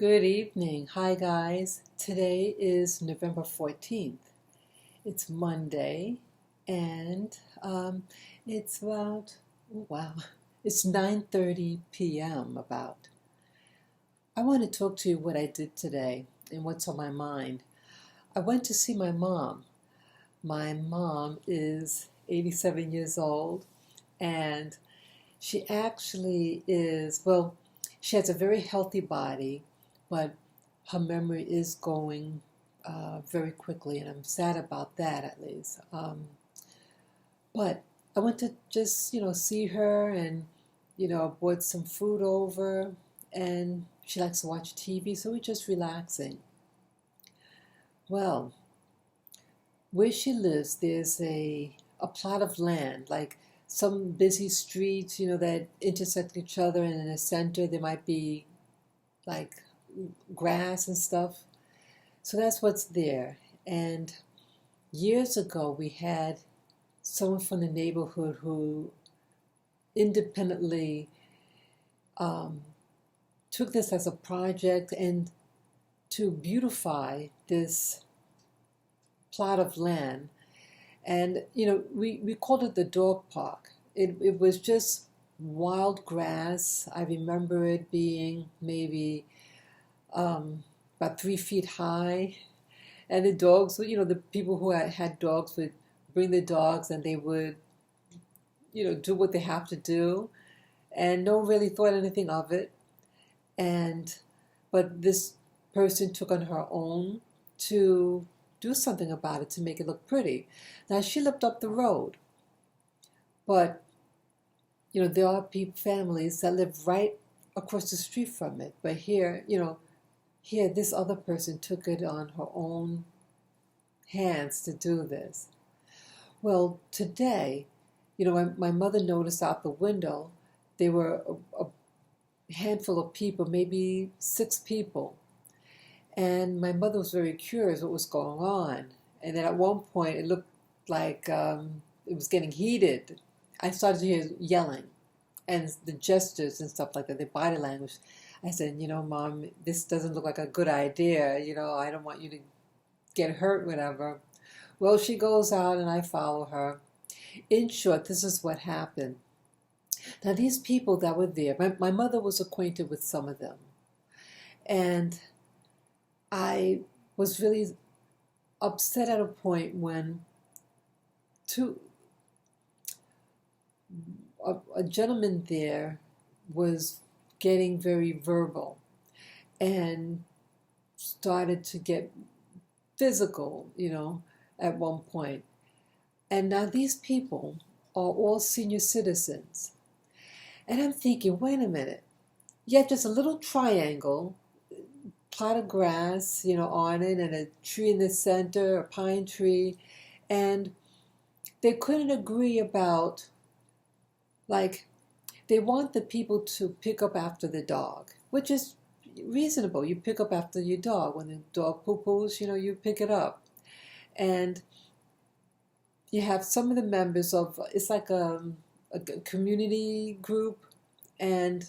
Good evening. Hi, guys. Today is November 14th. It's Monday, and it's about, oh, wow, it's 9:30 p.m. about. I want to talk to you what I did today and what's on my mind. I went to see my mom. My mom is 87 years old, and she actually is, well, she has a very healthy body, but her memory is going very quickly, and I'm sad about that at least. But I went to just, see her and, brought some food over, and she likes to watch TV, so we're just relaxing. Well, where she lives, there's a plot of land, like some busy streets, that intersect each other, and in the center there might be like grass and stuff. So that's what's there. And years ago, we had someone from the neighborhood who independently um, took this as a project and to beautify this plot of land. And, we called it the dog park. It was just wild grass. I remember it being maybe about 3 feet high. And the dogs, the people who had dogs would bring the dogs and they would, do what they have to do. And no one really thought anything of it. But this person took on her own to do something about it to make it look pretty. Now she lived up the road, but there are families that live right across the street from it. But here this other person took it on her own hands to do this. Well, today, my mother noticed out the window there were a handful of people, maybe 6 people. And my mother was very curious what was going on. And then at one point, it looked like it was getting heated. I started to hear yelling and the gestures and stuff like that, the body language. I said, Mom, this doesn't look like a good idea. I don't want you to get hurt, whatever. Well, she goes out and I follow her. In short, this is what happened. Now, these people that were there, my mother was acquainted with some of them. And I was really upset at a point when a gentleman there was getting very verbal and started to get physical, at one point. And now these people are all senior citizens. And I'm thinking, wait a minute, you have just a little triangle, plot of grass, on it, and a tree in the center, a pine tree, and they couldn't agree about, like, they want the people to pick up after the dog, which is reasonable. You pick up after your dog. When the dog poo-poos, you pick it up. And you have some of the members of, it's like a community group, and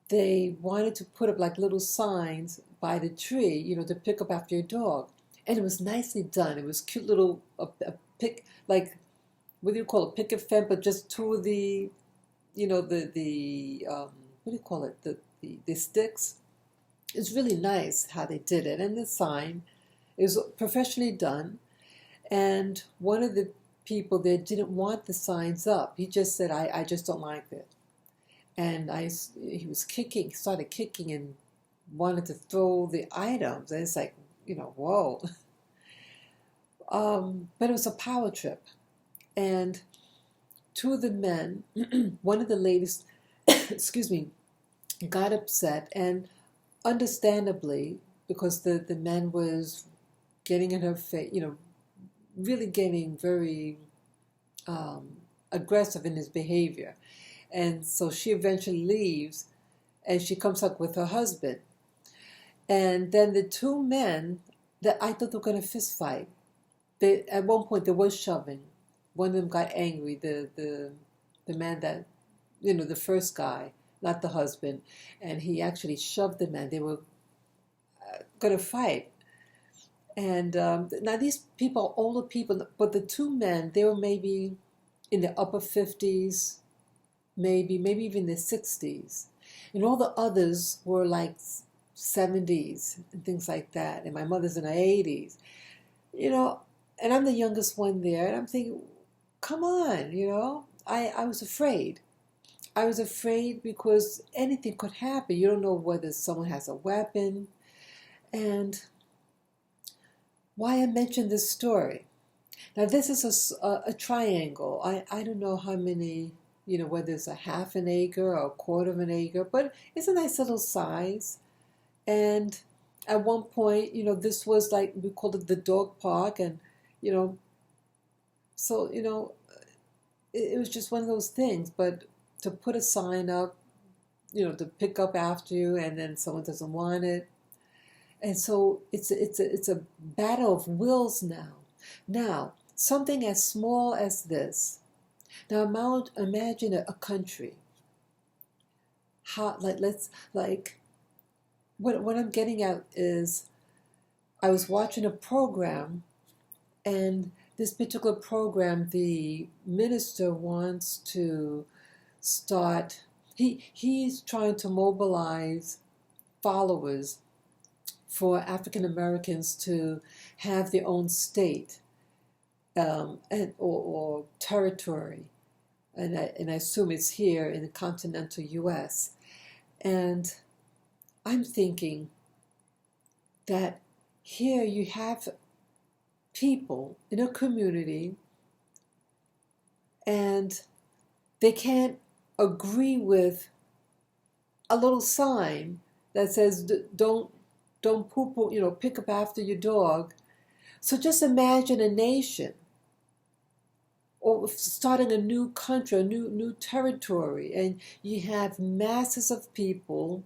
they wanted to put up like little signs by the tree, to pick up after your dog. And it was nicely done. It was cute little, a pick, like, what do you call it, picket fence, but just two of the, what do you call it, the sticks. It's really nice how they did it. And the sign is professionally done. And one of the people there didn't want the signs up. He just said, I just don't like it. And he was kicking, started kicking and wanted to throw the items. And it's like, whoa. But it was a power trip. And 2 of the men, one of the ladies, excuse me, got upset. And understandably, because the man was getting in her face, really getting very aggressive in his behavior. And so she eventually leaves, and she comes up with her husband. And then the 2 men that I thought they were going to fist fight, at one point there was shoving. One of them got angry, the man that, the first guy, not the husband, and he actually shoved the man. They were going to fight. And now these people are older people, but the two men, they were maybe in their upper 50s, maybe even their 60s. And all the others were like 70s and things like that. And my mother's in her 80s, and I'm the youngest one there. And I'm thinking, come on, I was afraid. I was afraid because anything could happen. You don't know whether someone has a weapon. And why I mentioned this story. Now, this is a triangle. I don't know how many, whether it's a half an acre or a quarter of an acre, but it's a nice little size. And at one point, this was like, we called it the dog park. And, so, it was just one of those things. But to put a sign up, to pick up after you, and then someone doesn't want it. And so it's a battle of wills now. Now, something as small as this. Now, imagine a country. How, what I'm getting at is, I was watching a program, and this particular program, the minister wants to start. He's trying to mobilize followers for African Americans to have their own state or territory, and I assume it's here in the continental U.S. And I'm thinking that here you have people in a community, and they can't agree with a little sign that says don't poo-poo, pick up after your dog. So just imagine a nation, or starting a new country, a new territory, and you have masses of people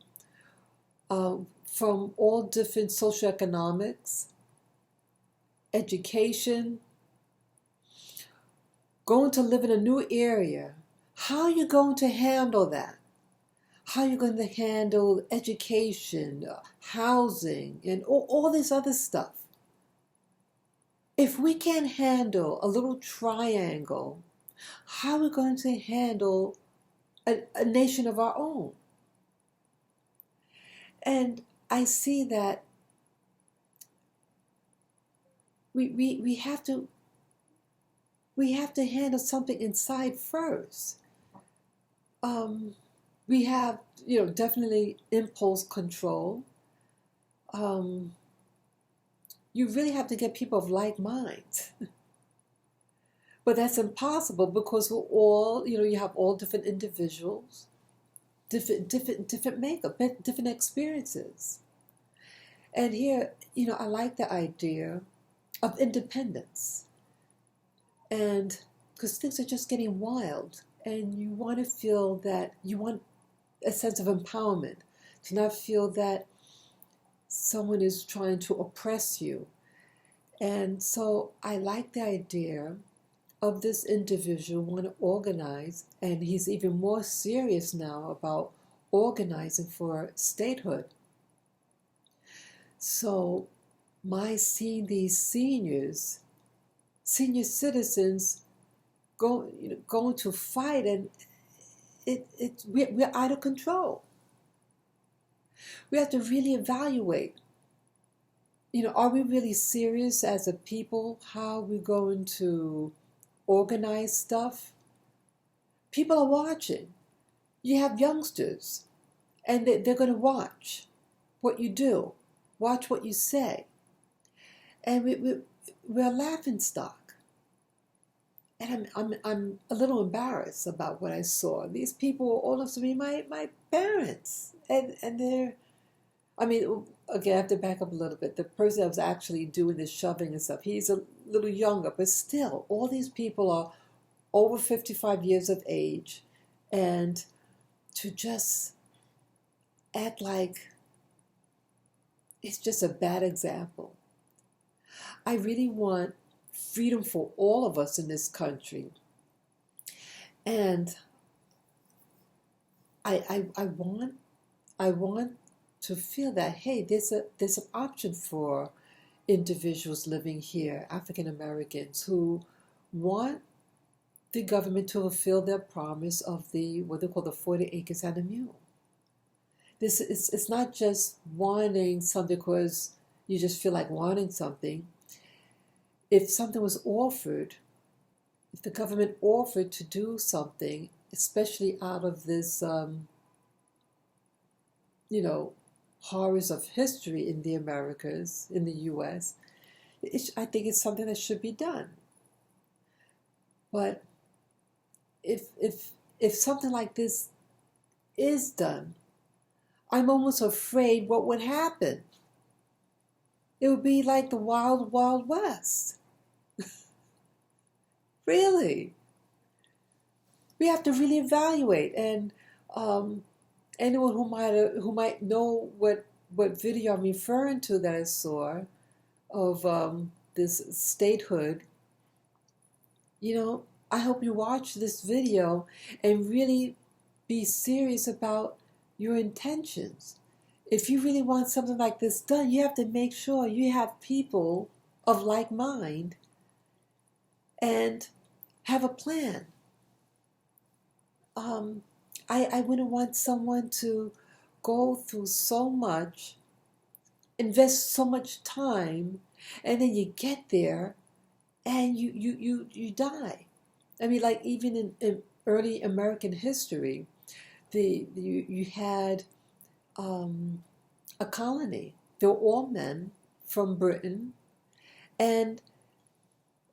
from all different socioeconomics, education, going to live in a new area. How are you going to handle that? How are you going to handle education, housing, and all this other stuff? If we can't handle a little triangle, how are we going to handle a nation of our own? And I see that we have to handle something inside first. We have, definitely impulse control. You really have to get people of like minds. But that's impossible because we're all, you have all different individuals, different makeup, different experiences. And here, I like the idea of independence. And because things are just getting wild, and you want to feel that you want a sense of empowerment, to not feel that someone is trying to oppress you. And so I like the idea of this individual want to organize, and he's even more serious now about organizing for statehood. So my seeing these senior citizens going to fight, and we're out of control. We have to really evaluate, are we really serious as a people? How are we going to organize stuff? People are watching. You have youngsters, and they're going to watch what you do, watch what you say. And we're a laughing stock. And I'm a little embarrassed about what I saw. These people were all of to be my parents. And they're, again, I have to back up a little bit. The person that was actually doing the shoving and stuff, he's a little younger, but still, all these people are over 55 years of age. And to just act like it's just a bad example. I really want freedom for all of us in this country. And I want to feel that, hey, there's an option for individuals living here, African Americans, who want the government to fulfill their promise of the what they call the 40 acres and a mule. This is it's not just wanting something because you just feel like wanting something. If something was offered, if the government offered to do something, especially out of this, horrors of history in the Americas, in the U.S., I think it's something that should be done. But if something like this is done, I'm almost afraid what would happen. It would be like the wild, wild west. Really. We have to really evaluate. And anyone who might know what video I'm referring to that I saw of this statehood, I hope you watch this video and really be serious about your intentions. If you really want something like this done, you have to make sure you have people of like mind and have a plan. I wouldn't want someone to go through so much, invest so much time, and then you get there and you die. I mean, like even in early American history, you had a colony. They were all men from Britain, and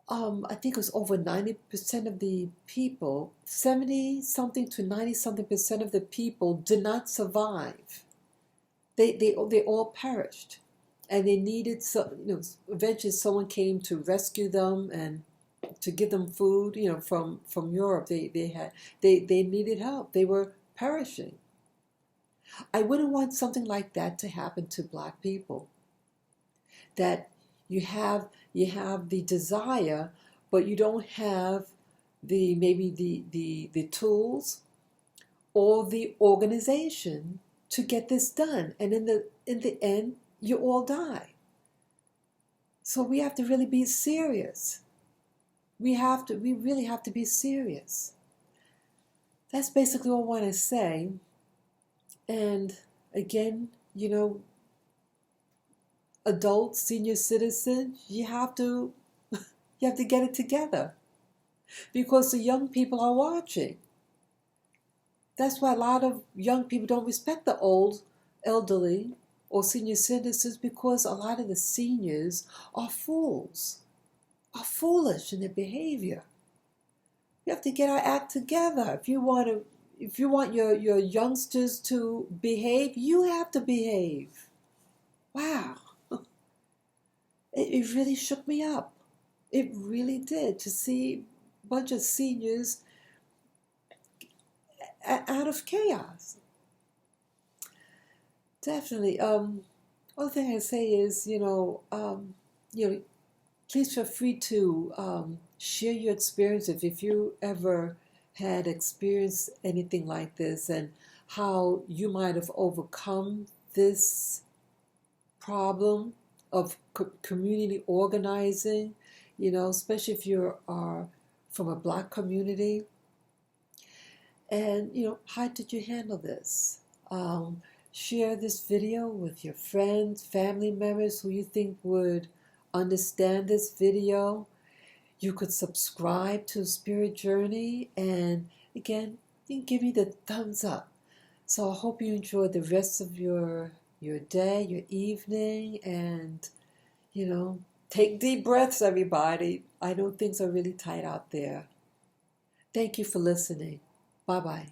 I think it was over 90% of the people, 70 something to 90 something percent of the people did not survive. They all perished, and they needed eventually someone came to rescue them and to give them food. From Europe, they needed help. They were perishing. I wouldn't want something like that to happen to Black people. That you have the desire, but you don't have the tools or the organization to get this done, and in the end, you all die. So we have to really be serious. We really have to be serious. That's basically all I want to say. And again, adults, senior citizens, you have to get it together, because the young people are watching. That's why a lot of young people don't respect the elderly or senior citizens, because a lot of the seniors are fools, are foolish in their behavior. We have to get our act together. If you want your youngsters to behave, you have to behave. Wow. It really shook me up. It really did, to see a bunch of seniors out of chaos. Definitely. Other thing I say is, please feel free to share your experiences if you ever had experienced anything like this, and how you might have overcome this problem of community organizing, especially if you are from a Black community. And, how did you handle this? Share this video with your friends, family members who you think would understand this video. You could subscribe to Spirit Journey, and again, you can give me the thumbs up. So I hope you enjoy the rest of your day, your evening, and, take deep breaths, everybody. I know things are really tight out there. Thank you for listening. Bye-bye.